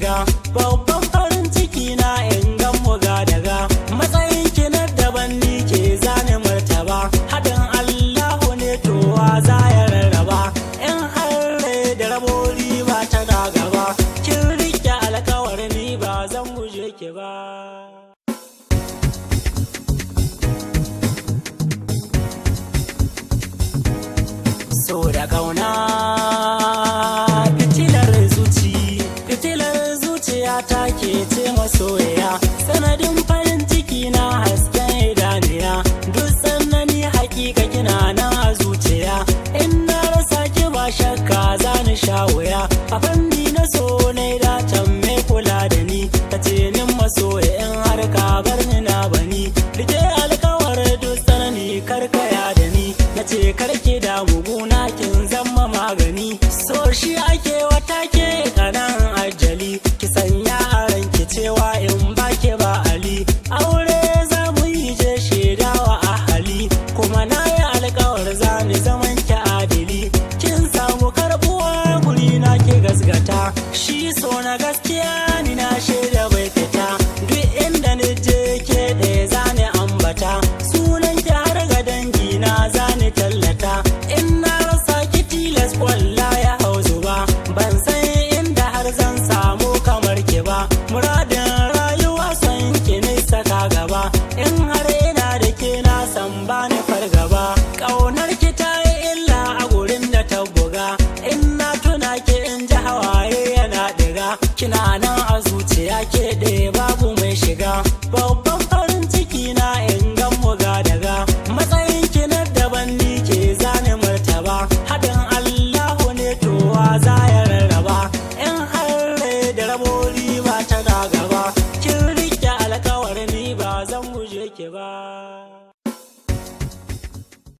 shiga babban farin ciki na in gan mu ga daga matsayin ki na daban ni ke zane martaba haɗin Allahu ne to wa za ya rarraba in har da rabo riba ta da gaba kin rike alƙawar ni ba zan guje ki ba. So da ƙauna fitilar zuciya ta ke ce masoya sanadin farin ciki na hasken idaniya duk tsanani hakika kina nan a zuciya in na rasa ki ba shakka za ni sha wuya a fanni na so na datan mai kula da ni ta ce nin masoya in har ka bar ni na bani rike alkawar duk tsanani karkaya da ni na ce karki da muguna kin zama magani so shi ake wata ke kanan ajali ki sanya a ranki cewa in baki ba ali aure za mu yi je shaidawa ahali kuma na yi alkawar za ni zaman ki adili kin samu karbuwa guri na ki gasgata shi so na gaskiya ni na shaida bai fita duk inda ni je ke ɗaya za ni ambata sunan ki har ga dangi na za ni tallata in na rasa ki tilas kwalla ya hau zuba ban san inda har zan samu kamar ki ba murad